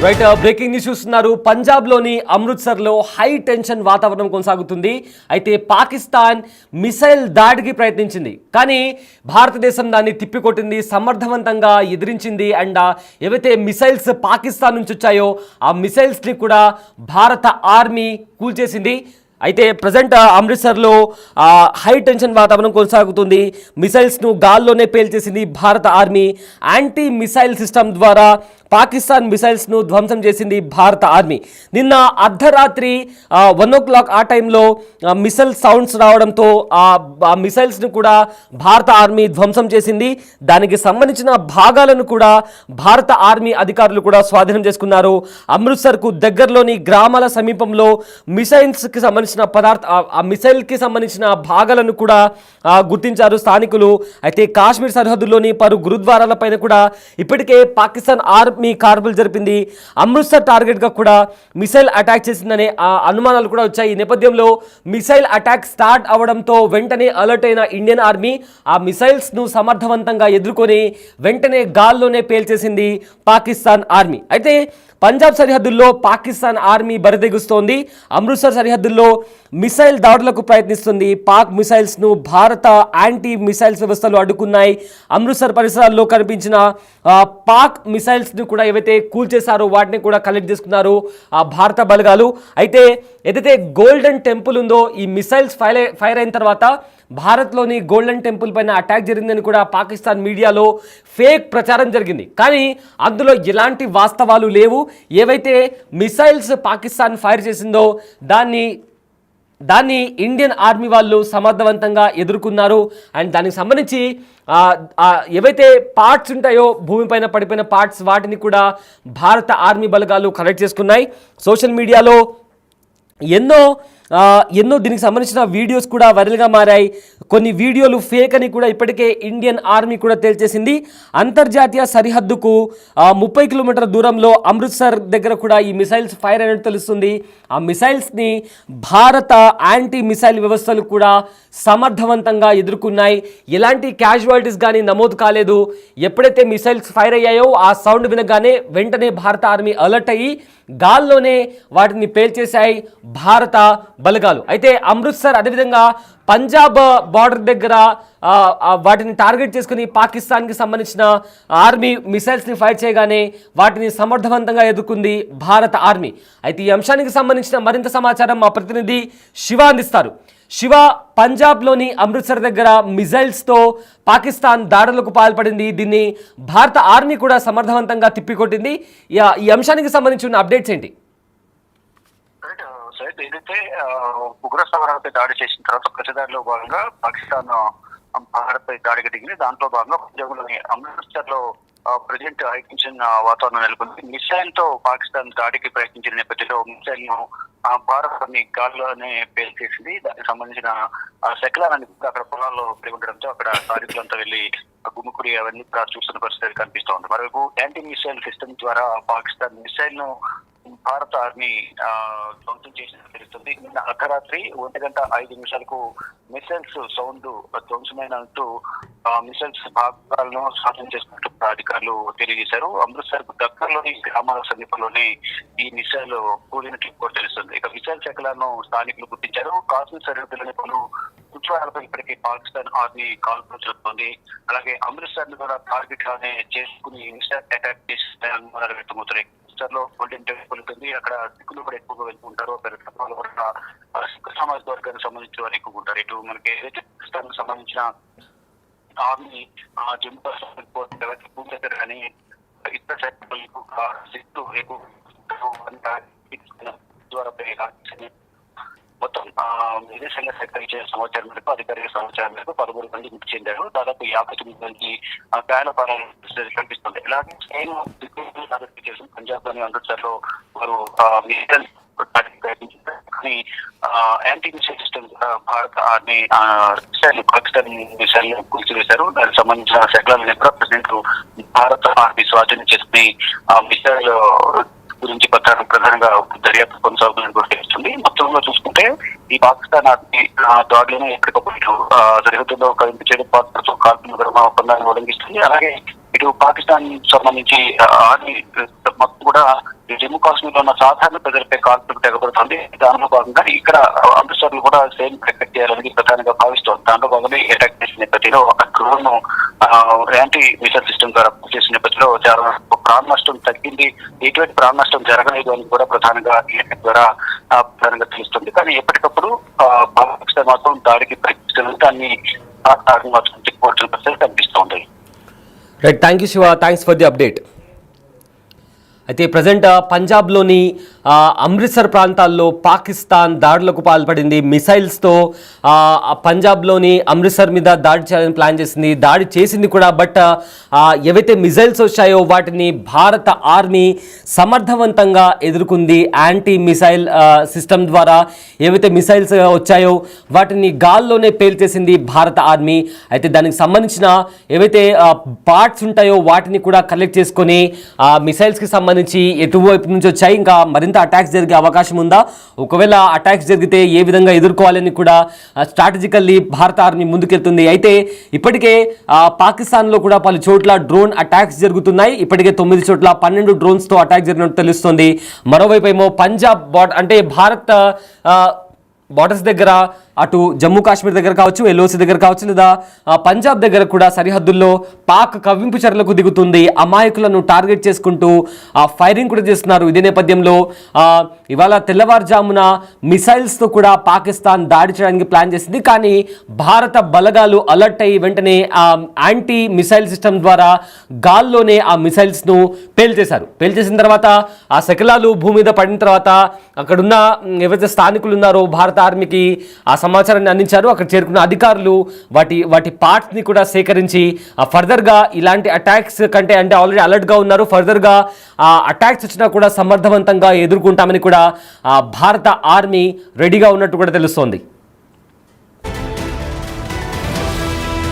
Right, breaking news చూస్తున్నారు. పంజాబ్లోని అమృత్సర్లో high tension వాతావరణం కొనసాగుతుంది. అయితే పాకిస్తాన్ మిసైల్ దాడికి ప్రయత్నించింది, కానీ భారతదేశం దాన్ని తిప్పికొట్టింది, సమర్థవంతంగా ఎదిరించింది. అండ్ ఏవైతే మిసైల్స్ పాకిస్తాన్ నుంచి వచ్చాయో ఆ మిసైల్స్ని కూడా భారత ఆర్మీ కూల్చేసింది. అయితే ప్రజెంట్ అమృత్సర్లో హై టెన్షన్ వాతావరణం కొనసాగుతుంది. మిసైల్స్ను గాల్లోనే పేల్చేసింది భారత ఆర్మీ. యాంటీ మిసైల్ సిస్టమ్ ద్వారా పాకిస్తాన్ మిసైల్స్ను ధ్వంసం చేసింది భారత ఆర్మీ. నిన్న అర్ధరాత్రి 1 o'clock ఆ టైంలో మిసైల్ సౌండ్స్ రావడంతో ఆ మిసైల్స్ను కూడా భారత ఆర్మీ ధ్వంసం చేసింది. దానికి సంబంధించిన భాగాలను కూడా భారత ఆర్మీ అధికారులు కూడా స్వాధీనం చేసుకున్నారు. అమృత్సర్కు దగ్గరలోని గ్రామాల సమీపంలో మిసైల్స్కి సంబంధించిన ఆ మిసైల్కి సంబంధించిన భాగాలను కూడా గుర్తించారు స్థానికులు. అయితే కాశ్మీర్ సరిహద్దుల్లోని పలు గురుద్వారాలపైన కూడా ఇప్పటికే పాకిస్తాన్ ఆర్మీ కార్పులు జరిపింది. అమృత్సర్ టార్గెట్గా కూడా మిసైల్ అటాక్ చేసిందనే అనుమానాలు కూడా వచ్చాయి. ఈ నేపథ్యంలో మిసైల్ అటాక్ స్టార్ట్ అవడంతో వెంటనే అలర్ట్ అయిన ఇండియన్ ఆర్మీ ఆ మిసైల్స్ను సమర్థవంతంగా ఎదుర్కొని వెంటనే గాల్లోనే పేల్చేసింది పాకిస్తాన్ ఆర్మీ. అయితే పంజాబ్ సరిహద్దుల్లో పాకిస్తాన్ ఆర్మీ బరితెగుస్తోంది. అమృత్సర్ సరిహద్దుల్లో మిసైల్ దాడులకు ప్రయత్నిస్తుంది. పాక్ మిసైల్స్ను భారత యాంటీ మిసైల్స్ వ్యవస్థలు అడ్డుకున్నాయి. అమృత్సర్ పరిసరాల్లో కనిపించిన పాక్ మిసైల్స్ను కూడా ఏవైతే కూల్చేశారో వాటిని కూడా కలెక్ట్ చేసుకున్నారు ఆ భారత బలగాలు. అయితే ఏదైతే గోల్డెన్ టెంపుల్ ఉందో, ఈ మిసైల్స్ ఫైర్ అయిన తర్వాత భారత్లోని గోల్డెన్ టెంపుల్ పైన అటాక్ జరిగిందని కూడా పాకిస్తాన్ మీడియాలో ఫేక్ ప్రచారం జరిగింది. కానీ అందులో ఎలాంటి వాస్తవాలు లేవు. ఏవైతే మిసైల్స్ పాకిస్తాన్ ఫైర్ చేసిందో దాన్ని ఇండియన్ ఆర్మీ వాళ్ళు సమర్థవంతంగా ఎదుర్కొన్నారు. అండ్ దానికి సంబంధించి ఏవైతే పార్ట్స్ ఉంటాయో భూమిపైన పడిపోయిన పార్ట్స్, వాటిని కూడా భారత ఆర్మీ బలగాలు కలెక్ట్ చేసుకున్నాయి. సోషల్ మీడియాలో ఎన్నో దీనికి సంబంధించిన వీడియోస్ కూడా వైరల్గా మారాయి. కొన్ని వీడియోలు ఫేక్ అని కూడా ఇప్పటికే ఇండియన్ ఆర్మీ కూడా తేల్చేసింది. అంతర్జాతీయ సరిహద్దుకు 30 కిలోమీటర్ల దూరంలో అమృత్సర్ దగ్గర కూడా ఈ మిసైల్స్ ఫైర్ అయినట్టు తెలుస్తుంది. ఆ మిసైల్స్ని భారత యాంటీ మిసైల్ వ్యవస్థలు కూడా సమర్థవంతంగా ఎదుర్కొన్నాయి. ఎలాంటి క్యాజువాలిటీస్ కానీ నమోదు కాలేదు. ఎప్పుడైతే మిసైల్స్ ఫైర్ అయ్యాయో ఆ సౌండ్ వినగానే వెంటనే భారత ఆర్మీ అలర్ట్ అయ్యి గాల్లోనే వాటిని పేల్చేశాయి భారత బలగాలు. అయితే అమృత్సర్ అదేవిధంగా పంజాబ్ బార్డర్ దగ్గర వాటిని టార్గెట్ చేసుకుని పాకిస్తాన్కి సంబంధించిన ఆర్మీ మిసైల్స్ని ఫైర్ చేయగానే వాటిని సమర్థవంతంగా ఎదుర్కొంది భారత ఆర్మీ. అయితే ఈ అంశానికి సంబంధించిన మరింత సమాచారం మా ప్రతినిధి శివ అందిస్తారు. శివ, పంజాబ్లోని అమృత్సర్ దగ్గర మిసైల్స్తో పాకిస్తాన్ దాడులకు పాల్పడింది. దీన్ని భారత ఆర్మీ కూడా సమర్థవంతంగా తిప్పికొట్టింది. ఈ అంశానికి సంబంధించిన అప్డేట్స్ ఏంటి? ఏదైతే ఉగ్రస్థావరాలపై దాడి చేసిన తర్వాత ప్రతిదాడిలో భాగంగా పాకిస్తాన్ భారత్ పై దాడికి దిగింది. దాంట్లో భాగంగా పంజాబ్లోని అమృత్సర్ లో ప్రజెంట్ హైటెన్షన్ వాతావరణం నెలకొంది. మిసైల్ తో పాకిస్తాన్ దాడికి ప్రయత్నించిన నేపథ్యంలో మిసైల్ ను భారత్ గాల్లోనే పేల్చేసింది. దానికి సంబంధించిన శకలాన్ని అక్కడ పొలాల్లో పడి ఉండడంతో అక్కడ స్థానికులంతా వెళ్లి గుమ్ముకుడి అవన్నీ చూస్తున్న పరిస్థితి కనిపిస్తూ ఉంది. మరోవైపు యాంటీ మిసైల్ సిస్టమ్ ద్వారా పాకిస్తాన్ మిసైల్ ను భారత ఆర్మీ ధ్వంసం చేసినట్టు తెలుస్తుంది. నిన్న అర్ధరాత్రి 1:05 మిసైల్స్ సౌండ్ ధ్వంసమైనట్టు మిసైల్స్ భాగాలను స్వాధీనం చేసుకున్నట్టు అధికారులు తెలియజేశారు. అమృత్సర్ దగ్గరలోని గ్రామాల సమీపంలోనే ఈ మిసైల్ కూలినట్లు కూడా తెలుస్తుంది. ఇక మిసైల్ శకలాలను స్థానికులు గుర్తించారు. కాశ్మీర్ సరిహద్దులోని పలు గురుద్వారాలపై ఇప్పటికీ పాకిస్తాన్ ఆర్మీ కాల్పులు జరుపుతోంది. అలాగే అమృత్సర్ ను కూడా టార్గెట్ గానే చేసుకుని మిసైల్ అటాక్ చేసిన అనుమానాలు వ్యక్తమవుతున్నాయి. లో గోల్డెన్ టెంపుల్ ఉంటుంది. అక్కడ సిక్కులు కూడా ఎక్కువగా వెళ్తుంటారు. సిక్కు సమాజ వర్గానికి సంబంధించిన వారు ఎక్కువ ఉంటారు. ఇటు మనకి ఏదైతే పాకిస్తాన్ సంబంధించిన ఆర్మీ జమ్మూ కాశ్మీర్ భూమి కానీ ఇతర సెక్టర్లకు సిక్కు ఎక్కువ మొత్తం విదేశాంగ శాఖ ఇచ్చిన సమాచారం మేరకు, అధికారిక సమాచారం మేరకు 13 మంది మృతి చెందారు. దాదాపు 59 మంది గాయాల పాలన కనిపిస్తుంది. ఇలాగే పంజాబ్ లోని అమృత్సర్ లో వారు కానీ యాంటీ మిసైల్ సిస్టమ్ భారత ఆర్మీ పాకిస్తాన్ మిసైల్ కూల్చివేశారు. దానికి సంబంధించిన శకలాలను కూడా ప్రెసిడెంట్ భారత ఆర్మీ స్వాధీనం చేసుకుని మిసైల్ గురించి ప్రధానంగా దర్యాప్తు కొనసాగుతుందని కూడా తెలుస్తుంది. మొత్తంలో చూసుకుంటే ఈ పాకిస్తాన్ ఆర్మీ దాడులను ఎప్పటికప్పుడు సరిహద్దుల్లో కనిపించే కాల్పుల ఒప్పందాన్ని ఉల్లంఘిస్తుంది. అలాగే ఇటు పాకిస్తాన్ సంబంధించి ఆర్మీ మొత్తం కూడా ఈ జమ్మూ కాశ్మీర్ లో ఉన్న సాధారణ ప్రజలపై కాల్పులకు తెగబడుతుంది. దానిలో భాగంగా ఇక్కడ అమృత్సర్ లో కూడా సేమ్ అటాక్ చేయాలని ప్రధానంగా భావిస్తోంది. దానిలో భాగంగా అటాక్ చేసిన నేపథ్యంలో ఒక డ్రోన్ యాంటీ మిసైల్ సిస్టమ్ ద్వారా చేసిన నేపథ్యంలో చాలా ప్రాణ నష్టం తగ్గింది. ఎటువంటి ప్రాణ నష్టం జరగలేదు అని కూడా ప్రధానంగా ఈ అటాక్ ద్వారా ప్రధానంగా తెలుస్తుంది. కానీ ఎప్పటికప్పుడు పాకిస్తాన్ మాత్రం దాడికి ప్రయత్నిస్తుంది. దాన్ని మాత్రం తిప్పుకోవాల్సిన పరిస్థితి కనిపిస్తోంది. Right, thank you Shiva, thanks for the update. అయితే ప్రజెంట్ పంజాబ్లోని అమృత్సర్ ప్రాంతాల్లో పాకిస్తాన్ దాడులకు పాల్పడింది. మిసైల్స్తో పంజాబ్లోని అమృత్సర్ మీద దాడి చేయాలని ప్లాన్ చేసింది. దాడి చేసింది కూడా. బట్ ఏవైతే మిసైల్స్ వచ్చాయో వాటిని భారత ఆర్మీ సమర్థవంతంగా ఎదుర్కొంది. యాంటీ మిసైల్ సిస్టమ్ ద్వారా ఏవైతే మిసైల్స్ వచ్చాయో వాటిని గాల్లోనే పేల్చేసింది భారత ఆర్మీ. అయితే దానికి సంబంధించిన ఏవైతే పార్ట్స్ ఉంటాయో వాటిని కూడా కలెక్ట్ చేసుకొని మిసైల్స్కి సంబంధించి ఎటువైపు నుంచి వచ్చాయి, ఇంకా మరింత అటాక్స్ జరిగే అవకాశం ఉందా, ఒకవేళ అటాక్స్ జరిగితే ఏ విధంగా ఎదుర్కోవాలని కూడా స్ట్రాటజికల్లీ భారత ఆర్మీ ముందుకెళ్తుంది. అయితే ఇప్పటికే పాకిస్తాన్లో కూడా పలు చోట్ల డ్రోన్ అటాక్స్ జరుగుతున్నాయి. ఇప్పటికే 9 చోట్ల 12 డ్రోన్స్తో అటాక్ జరిగినట్టు తెలుస్తుంది. మరోవైపు ఏమో పంజాబ్ అంటే భారత్ బార్డర్స్ దగ్గర అటు జమ్మూ కాశ్మీర్ దగ్గర కావచ్చు, ఎల్ఓసి దగ్గర కావచ్చు, లేదా పంజాబ్ దగ్గర కూడా సరిహద్దుల్లో పాక్ కవ్వింపు చర్యలకు దిగుతుంది. అమాయకులను టార్గెట్ చేసుకుంటూ ఫైరింగ్ కూడా చేస్తున్నారు. ఇదే నేపథ్యంలో ఇవాళ తెల్లవారుజామున మిసైల్స్తో కూడా పాకిస్తాన్ దాడి చేయడానికి ప్లాన్ చేసింది. కానీ భారత బలగాలు అలర్ట్ అయ్యి వెంటనే యాంటీ మిసైల్ సిస్టమ్ ద్వారా గాల్లోనే ఆ మిసైల్స్ను పేల్చేశారు. పేల్చేసిన తర్వాత ఆ శకలాలు భూమి మీద పడిన తర్వాత అక్కడున్న ఎవరైతే స్థానికులు ఉన్నారో భారత ఆర్మీకి ఆ సమాచారాన్ని అందించారు. అక్కడ చేరుకున్న అధికారులు వాటి పార్ట్స్ని కూడా సేకరించి ఫర్దర్గా ఇలాంటి అటాక్స్ కంటే అంటే ఆల్రెడీ అలర్ట్గా ఉన్నారు. ఫర్దర్గా అటాక్స్ వచ్చినా కూడా సమర్థవంతంగా ఎదుర్కొంటామని కూడా భారత ఆర్మీ రెడీగా ఉన్నట్టు కూడా తెలుస్తోంది.